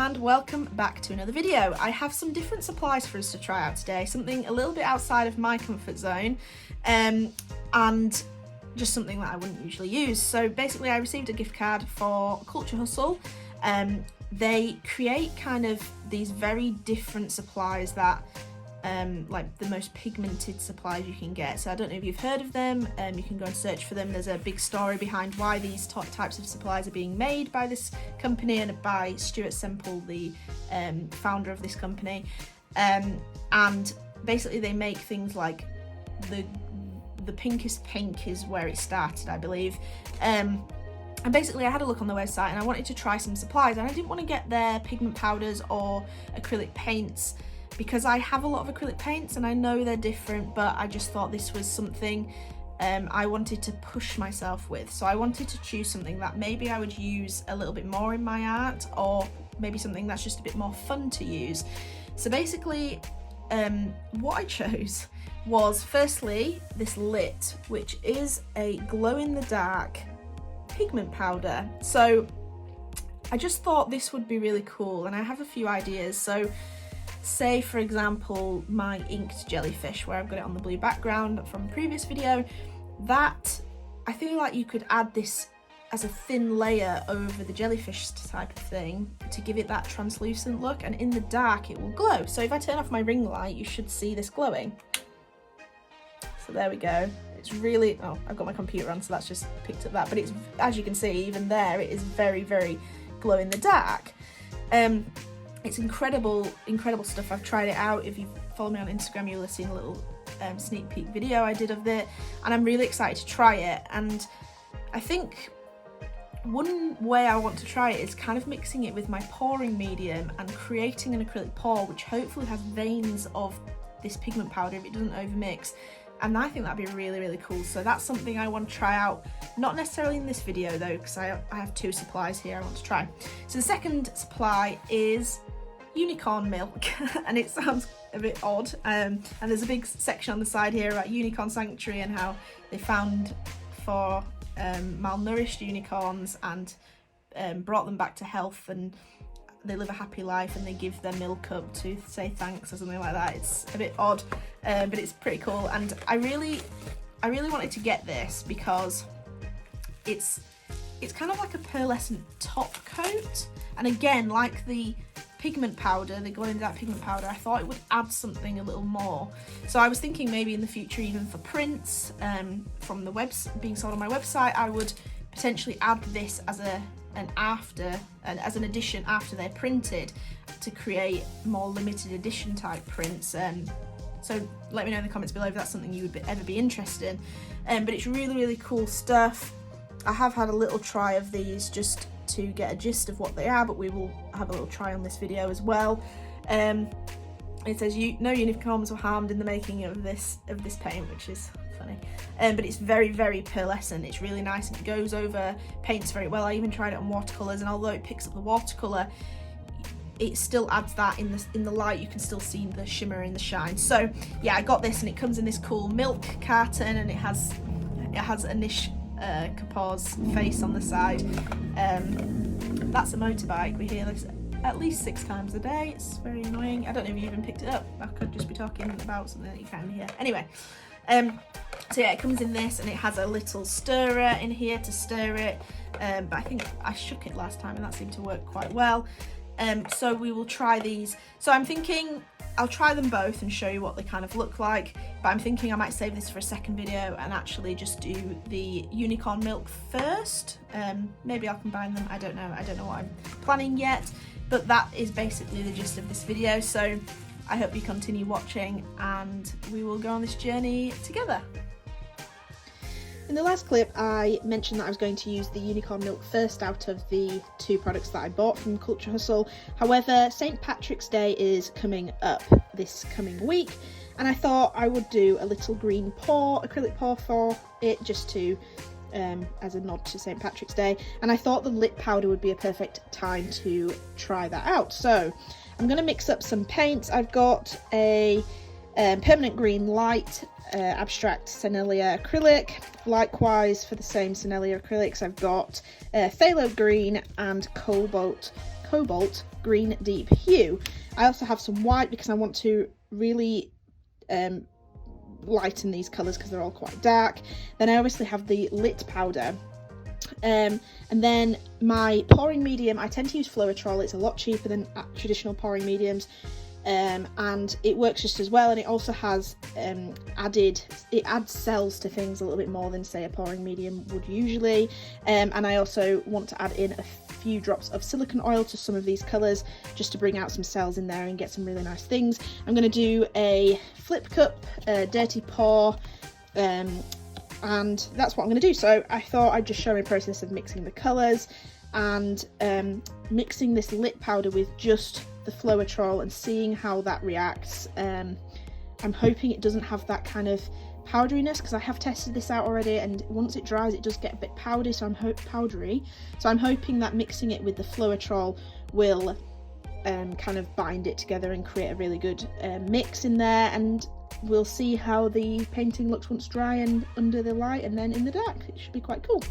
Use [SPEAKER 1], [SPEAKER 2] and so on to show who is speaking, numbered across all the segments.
[SPEAKER 1] and welcome back to another video. I have some different supplies for us to try out today, something a little bit outside of my comfort zone and just something that I wouldn't usually use. So basically I received a gift card for Culture Hustle. They create kind of these very different supplies that like the most pigmented supplies you can get. So I don't know if you've heard of them, you can go and search for them. There's a big story behind why these types of supplies are being made by this company and by Stuart Semple, the founder of this company. And basically they make things like the pinkest pink is where it started, I believe. And basically I had a look on the website and I wanted to try some supplies, and I didn't want to get their pigment powders or acrylic paints because I have a lot of acrylic paints and I know they're different, but I just thought this was something I wanted to push myself with. So I wanted to choose something that maybe I would use a little bit more in my art, or maybe something that's just a bit more fun to use. So basically what I chose was firstly this Lit, which is a glow-in-the-dark pigment powder. So I just thought this would be really cool, and I have a few ideas. So say for example my inked jellyfish, where I've got it on the blue background from a previous video, that I feel like you could add this as a thin layer over the jellyfish type of thing to give it that translucent look, and in the dark it will glow. So if I turn off my ring light, you should see this glowing. So there we go. It's really, oh, I've got my computer on, so that's just picked up that, but it's, as you can see, even there, it is very, very glow in the dark. It's incredible stuff. I've tried it out. If you follow me on Instagram, you'll have seen a little sneak peek video I did of it, and I'm really excited to try it. And I think one way I want to try it is kind of mixing it with my pouring medium and creating an acrylic pour, which hopefully has veins of this pigment powder if it doesn't overmix. And I think that'd be really, really cool. So that's something I want to try out, not necessarily in this video though, because I have two supplies here I want to try. So the second supply is unicorn milk, and it sounds a bit odd. And there's a big section on the side here about Unicorn Sanctuary and how they found for malnourished unicorns and brought them back to health, and they live a happy life, and they give their milk up to say thanks or something like that. It's a bit odd, but it's pretty cool, and I really wanted to get this because it's kind of like a pearlescent top coat, and again, like the pigment powder, the glow-in-the-dark pigment powder, I thought it would add something a little more. So I was thinking maybe in the future, even for prints from the being sold on my website, I would potentially add this as as an addition after they're printed, to create more limited edition type prints. So let me know in the comments below if that's something you would ever be interested in. But it's really, really cool stuff. I have had a little try of these just to get a gist of what they are, but we will have a little try on this video as well. It says no unicorns were harmed in the making of this paint, which is funny. But it's very, very pearlescent. It's really nice, and it goes over paints very well. I even tried it on watercolours, and although it picks up the watercolour, it still adds that in the light. You can still see the shimmer and the shine. So yeah, I got this, and it comes in this cool milk carton, and it has Anish Kapoor's face on the side. That's a motorbike. We hear this at least 6 times a day. It's very annoying. I don't know if you even picked it up. I could just be talking about something that you can hear. Anyway, so yeah, it comes in this, and it has a little stirrer in here to stir it, but I think I shook it last time and that seemed to work quite well. So we will try these. So I'm thinking I'll try them both and show you what they kind of look like, but I'm thinking I might save this for a second video and actually just do the unicorn milk first. Maybe I'll combine them, I don't know what I'm planning yet, but that is basically the gist of this video. So I hope you continue watching, and we will go on this journey together. In the last clip, I mentioned that I was going to use the unicorn milk first out of the 2 products that I bought from Culture Hustle. However, St. Patrick's Day is coming up this coming week, and I thought I would do a little green acrylic pour for it, just to as a nod to St. Patrick's Day, and I thought the Lit powder would be a perfect time to try that out. So I'm going to mix up some paints. I've got a permanent green light abstract Sennelier acrylic. Likewise for the same Sennelier acrylics, I've got phthalo green and cobalt green deep hue. I also have some white because I want to really lighten these colours because they're all quite dark. Then I obviously have the lit powder. And then my pouring medium, I tend to use Fotocare. It's a lot cheaper than traditional pouring mediums, and it works just as well, and it also has it adds cells to things a little bit more than, say, a pouring medium would usually. And I also want to add in a few drops of silicone oil to some of these colours just to bring out some cells in there and get some really nice things. I'm going to do a flip cup, a dirty pour, and that's what I'm going to do. So I thought I'd just show my process of mixing the colours and mixing this lit powder with just the Fotocare and seeing how that reacts. I'm hoping it doesn't have that kind of powderiness, because I have tested this out already, and once it dries it does get a bit powdery, so I'm hoping that mixing it with the Fotocare will kind of bind it together and create a really good mix in there, and we'll see how the painting looks once dry and under the light and then in the dark. It should be quite cool.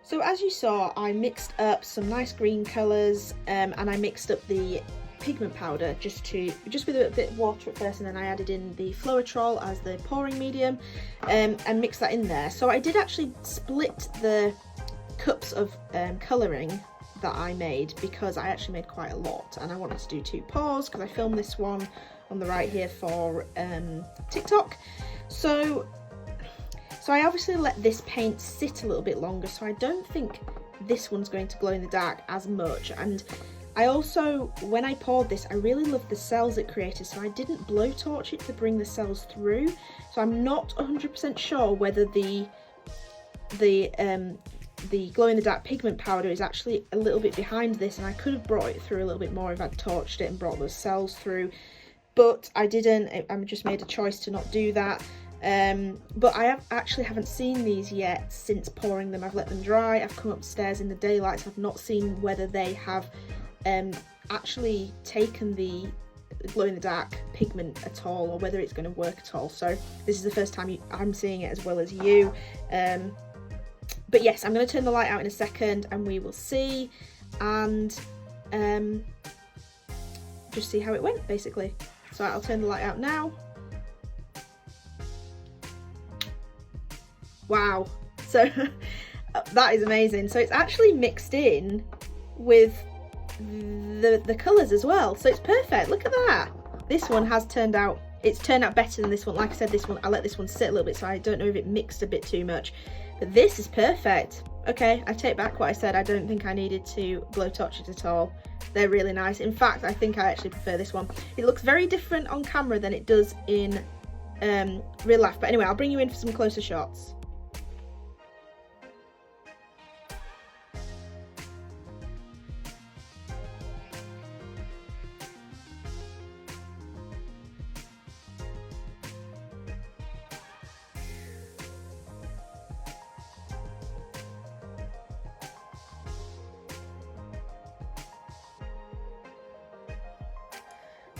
[SPEAKER 1] So as you saw, I mixed up some nice green colours, and I mixed up the pigment powder just with a bit of water at first, and then I added in the Fotocare as the pouring medium, and mixed that in there. So I did actually split the cups of colouring that I made, because I actually made quite a lot and I wanted to do 2 pours because I filmed this one on the right here for TikTok. So I obviously let this paint sit a little bit longer, so I don't think this one's going to glow in the dark as much. And I also, when I poured this, I really loved the cells it created, so I didn't blowtorch it to bring the cells through. So I'm not 100% sure whether the glow in the dark pigment powder is actually a little bit behind this, and I could have brought it through a little bit more if I'd torched it and brought those cells through, but I didn't. I just made a choice to not do that. But I haven't seen these yet since pouring them. I've let them dry, I've come upstairs in the daylight, so I've not seen whether they have actually taken the glow in the dark pigment at all, or whether it's going to work at all. So this is the first time I'm seeing it as well as you. But yes, I'm going to turn the light out in a second and we will see, and just see how it went basically. So I'll turn the light out now. Wow, so that is amazing. So it's actually mixed in with the colours as well, so it's perfect. Look at that. This one has turned out, it's turned out better than this one. Like I said, this one, I let this one sit a little bit, so I don't know if it mixed a bit too much, but this is perfect. Okay, I take back what I said. I don't think I needed to blowtorch it at all. They're really nice. In fact, I think I actually prefer this one. It looks very different on camera than it does in real life, but anyway, I'll bring you in for some closer shots.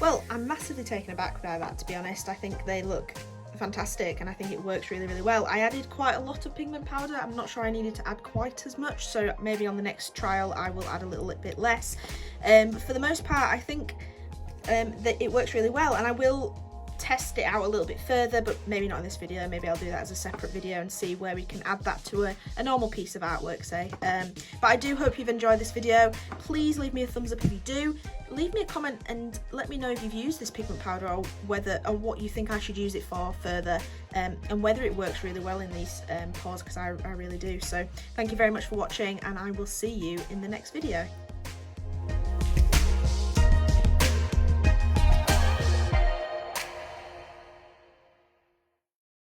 [SPEAKER 1] Well, I'm massively taken aback by that, to be honest. I think they look fantastic and I think it works really, really well. I added quite a lot of pigment powder. I'm not sure I needed to add quite as much, so maybe on the next trial I will add a little bit less. For the most part, I think that it works really well, and I will test it out a little bit further, but maybe not in this video. Maybe I'll do that as a separate video and see where we can add that to a normal piece of artwork, say. But I do hope you've enjoyed this video. Please leave me a thumbs up if you do. Leave me a comment and let me know if you've used this pigment powder, or what you think I should use it for further, and whether it works really well in these pours, because I really do. So thank you very much for watching, and I will see you in the next video.